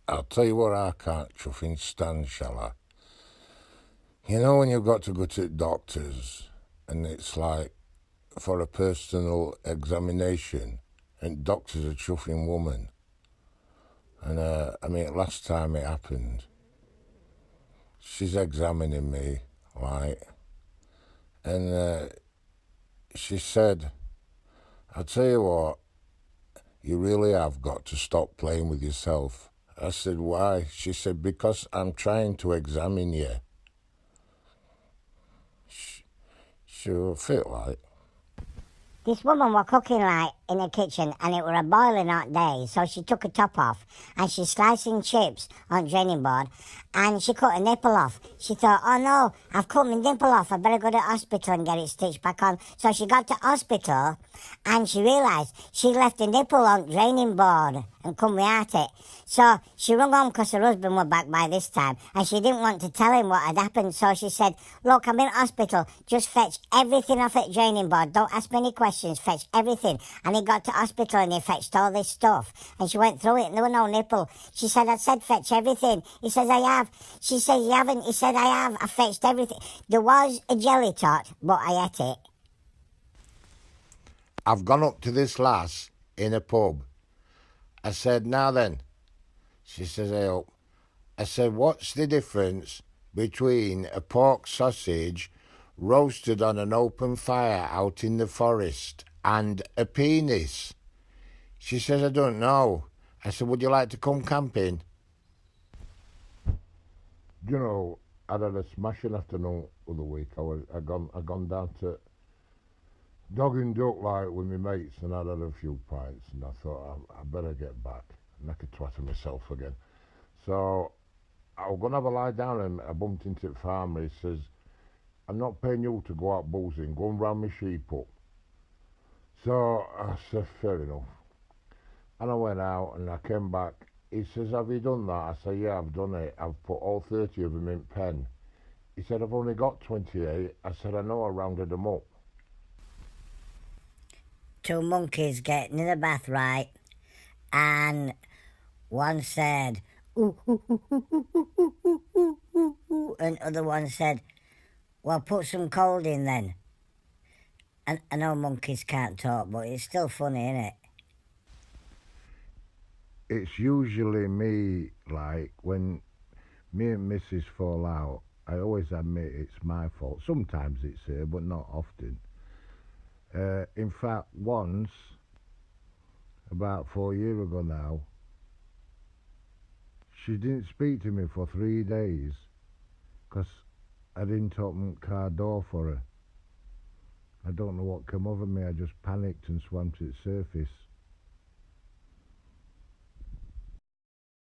I'll tell you what I can't chuffing stand, shall I? You know when you've got to go to doctors and it's like for a personal examination and doctor's a chuffing woman. And I mean, last time it happened, she's examining me, like, and she said, I'll tell you what, you really have got to stop playing with yourself. I said, why? She said, because I'm trying to examine you. She will fit like. This woman was cooking like in the kitchen and it were a boiling hot day, so she took her top off and she's slicing chips on draining board and she cut her nipple off. She thought, oh no, I've cut my nipple off, I better go to hospital and get it stitched back on. So she got to hospital and she realised she left the nipple on draining board and couldn't be at it. So she rung home because her husband was back by this time and she didn't want to tell him what had happened, so she said, look, I'm in hospital, just fetch everything off at draining board, don't ask me any questions, fetch everything. And he got to hospital and he fetched all this stuff and she went through it and there was no nipple. She said, I said fetch everything. He says, I have. She said, you haven't. He said, I have. I fetched everything. There was a jelly tot, but I ate it. I've gone up to this lass in a pub. I said, now then. She says, hey up. I said, what's the difference between a pork sausage roasted on an open fire out in the forest and a penis? She says, I don't know. I said, would you like to come camping? You know, I'd had a smashing afternoon other week. I'd gone down to Dog and Duck like with my mates and I'd had a few pints and I thought I better get back and I could twat myself again. So I was going to have a lie down and I bumped into the farmer. He says, I'm not paying you to go out boozing, go and round my sheep up. So I said, fair enough. And I went out and I came back. He says, have you done that? I said, yeah, I've done it. I've put all 30 of them in pen. He said, I've only got 28. I said, I know, I rounded them up. Two monkeys getting in the bath, right? And one said, ooh, ooh, ooh, ooh, ooh, ooh, ooh, ooh, ooh, ooh, and other one said, well, put some cold in then. And I know monkeys can't talk, but it's still funny, isn't it? It's usually me, like, when me and Mrs. fall out, I always admit it's my fault. Sometimes it's her, but not often. In fact, once, about 4 years ago now, she didn't speak to me for 3 days because I didn't open the car door for her. I don't know what came over me. I just panicked and swam to the surface.